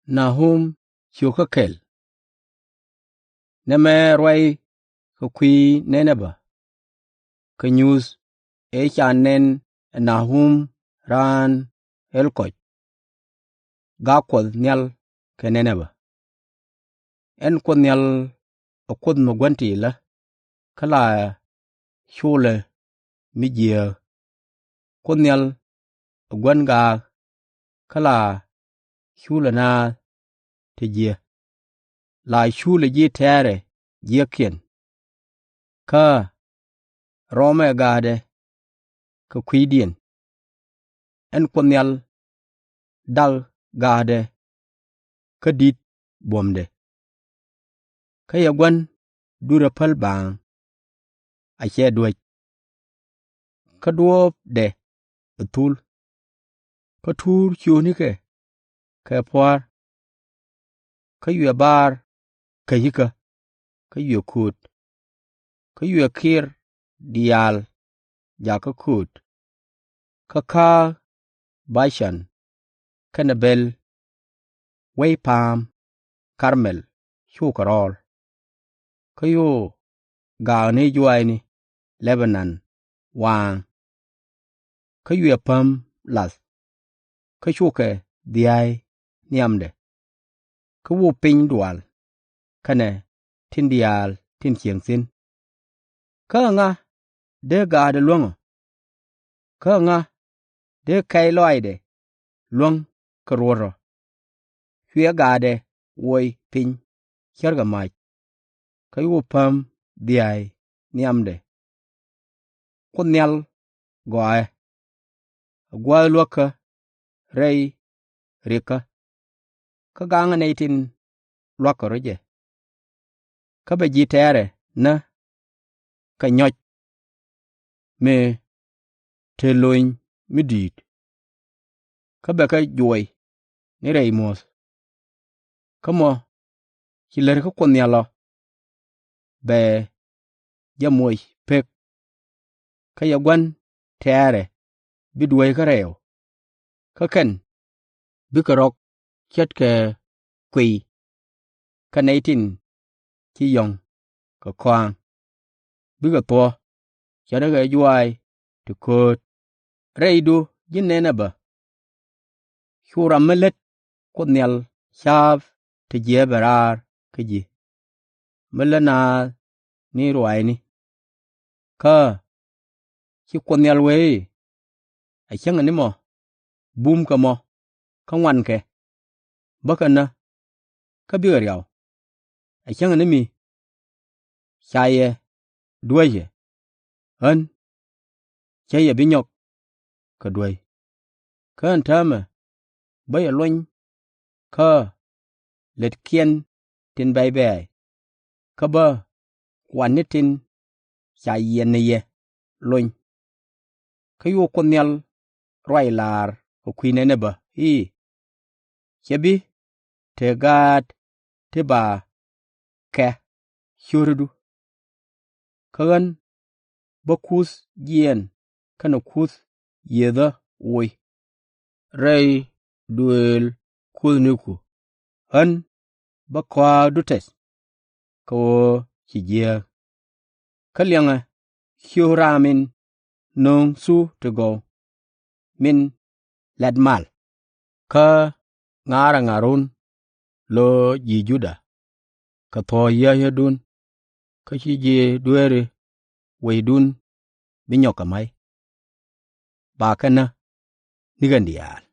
Nahum Chukakel Neme Rwai Kukwi Neneba Kenyus Echanen Nahum Ran Elkoch Gakwad Nyal Keneneba En Kwad Nyal Akwad Mugwanti la Kala Shule Mijia Kwad Nyal Gwangaa Kala Shule na Tijia La Shule Ji Tere Jikien Ka Rome Gade Ka Kwidien En Kwad Nyal Dal Gade Ka Dit Bomde Ka Yagwan Dura Pal Bang Ache Dwech Ka Dwop De Betul Ka Tur Chunike Ka Puar Ka Yue Bar Ka Yika Ka Yue Kut Ka Yue Kir Dial Jaka Kut Ka Ka Bashan Kanabel Way Palm Carmel Shukarol Ka Yu Gaani Juaini Lebanon Wang Ka Yue Pam Las Ka Shuke Diai Niamde Ka Wu Ping Dual Kane Tin Dial Tin Chiang Sin Ka Nga De Gade Luang Ka Nga De Kai Loide Luang Ka Roro Hwea Gade Woi Ping Kierga Mach Ka Yu Pam Diai Niamde Kunyal Goe Gwa Luaka Rei Rika Ka Ganga Naitin Luaka Roje Ka Beji Tere Na Ka Nyoch Me Teloin Midit Ka Beka Joy Ni Rei Mos Ka Mo Hilar Ka Kunyalo Be Jamoy Pek Ka Yagwan Tere Bidway Ka Reo Ka Ken Bikarok Chet Ka Kwi Ka Naitin Chi Yong Ka Kwang Bigapo Chadaga Juai To Kut Reidu Jinenaba Shura Millet Kunyal Shav Tijie Barar Kaji Millana Ni Ruaini Ka Chi Kunyal Wei Achang Animo Boom Ka Mo Ka Wanke Bakana Ka Burial Achang Animi Chaye Dwaye An Chaye Binyok Ka Dway Ka Antama Baya Loin Ka Let Kien Tin Bai Bai Ka Ba Kwanitin Chaye Neye Loin Ka Yu Kunyal Rwailar Ka Kwineneba Hi Chabi Tegad Teba Ka Shurdu Kagan Bakus Gien Kana Kus Yeda Oi Rei Duel Kuznuku An Bakwa Dutes Ko Hijia Kalyanga Shuramin Nung Su To Go Min Ladmal Ka Ngara Ngarun Lo Jijuda Ka Tho Yahedun Ka Hiji Duere Weidun Binyoka Mai Bakana Nigandial